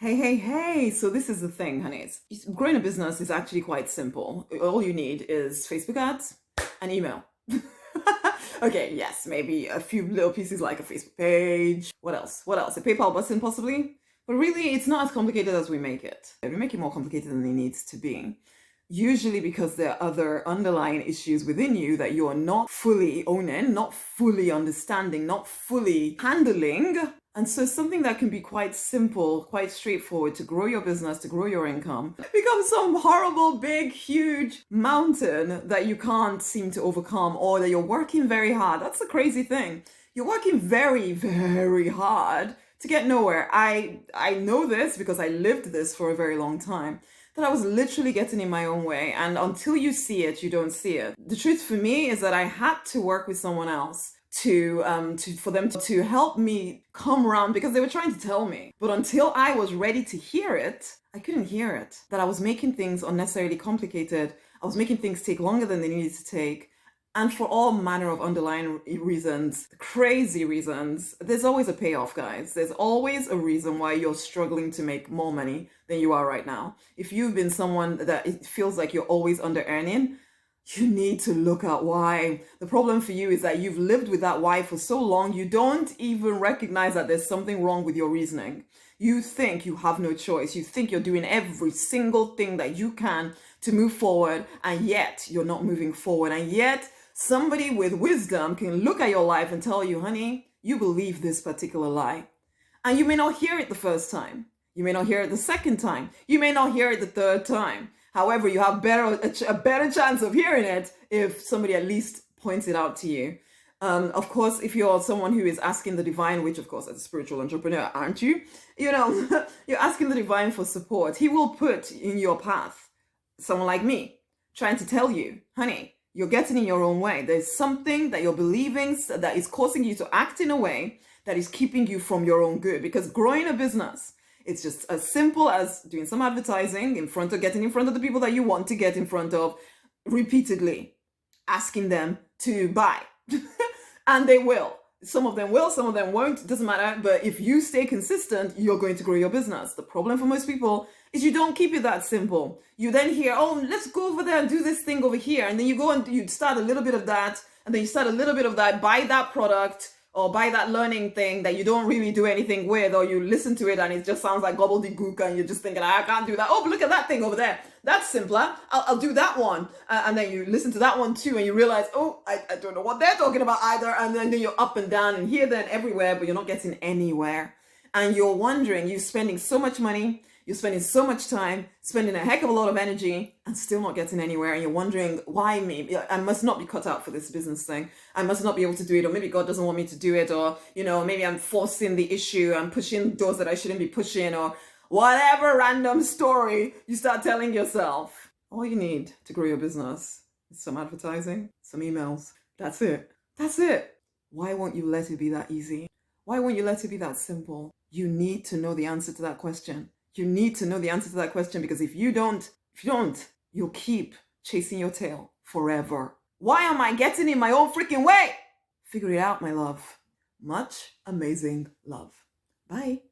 Hey. So this is the thing, honeys. Growing a business is actually quite simple. All you need is Facebook ads and email. Okay, yes, maybe a few little pieces like a Facebook page. What else? A PayPal button, possibly. But really, it's not as complicated as we make it. We make it more complicated than it needs to be. Usually because there are other underlying issues within you that you are not fully owning, not fully understanding, not fully handling. And so something that can be quite simple, quite straightforward to grow your business, to grow your income, becomes some horrible, big, huge mountain that you can't seem to overcome, or that you're working very hard. That's the crazy thing. You're working very, very hard to get nowhere. I know this because I lived this for a very long time, that I was literally getting in my own way. And until you see it, you don't see it. The truth for me is that I had to work with someone else for them to help me come around, because they were trying to tell me. But until I was ready to hear it, I couldn't hear it. That I was making things unnecessarily complicated. I was making things take longer than they needed to take. And for all manner of underlying reasons, crazy reasons. There's always a payoff, guys. There's always a reason why you're struggling to make more money than you are right now. If you've been someone that it feels like you're always under earning, you need to look at why. The problem for you is that you've lived with that why for so long, you don't even recognize that there's something wrong with your reasoning. You think you have no choice. You think you're doing every single thing that you can to move forward, and yet you're not moving forward. And yet somebody with wisdom can look at your life and tell you, honey, you believe this particular lie. And you may not hear it the first time. You may not hear it the second time. You may not hear it the third time. However, you have a better chance of hearing it if somebody at least points it out to you. Of course, if you're someone who is asking the divine, which of course as a spiritual entrepreneur, aren't you? You're asking the divine for support. He will put in your path someone like me trying to tell you, honey, you're getting in your own way. There's something that you're believing that is causing you to act in a way that is keeping you from your own good. Because growing a business, it's just as simple as doing some advertising getting in front of the people that you want to get in front of repeatedly, asking them to buy. And they will. Some of them will, some of them won't. It doesn't matter. But if you stay consistent, you're going to grow your business. The problem for most people is you don't keep it that simple. You then hear, oh, let's go over there and do this thing over here. And then you go and you start a little bit of that. And then you start a little bit of that, buy that product, or buy that learning thing that you don't really do anything with, or you listen to it and it just sounds like gobbledygook and you're just thinking, I can't do that. Oh, but look at that thing over there. That's simpler. I'll do that one. And then you listen to that one too and you realize, oh, I don't know what they're talking about either. And then you're up and down and here, there, and everywhere, but you're not getting anywhere. And you're wondering, you're spending so much money, you're spending so much time, spending a heck of a lot of energy and still not getting anywhere. And you're wondering, why me? I must not be cut out for this business thing. I must not be able to do it. Or maybe God doesn't want me to do it. Or, maybe I'm forcing the issue. I'm pushing doors that I shouldn't be pushing. Or whatever random story you start telling yourself. All you need to grow your business is some advertising, some emails. That's it. That's it. Why won't you let it be that easy? Why won't you let it be that simple? You need to know the answer to that question. You need to know the answer to that question, because if you don't, you'll keep chasing your tail forever. Why am I getting in my own freaking way? Figure it out, my love. Much amazing love. Bye.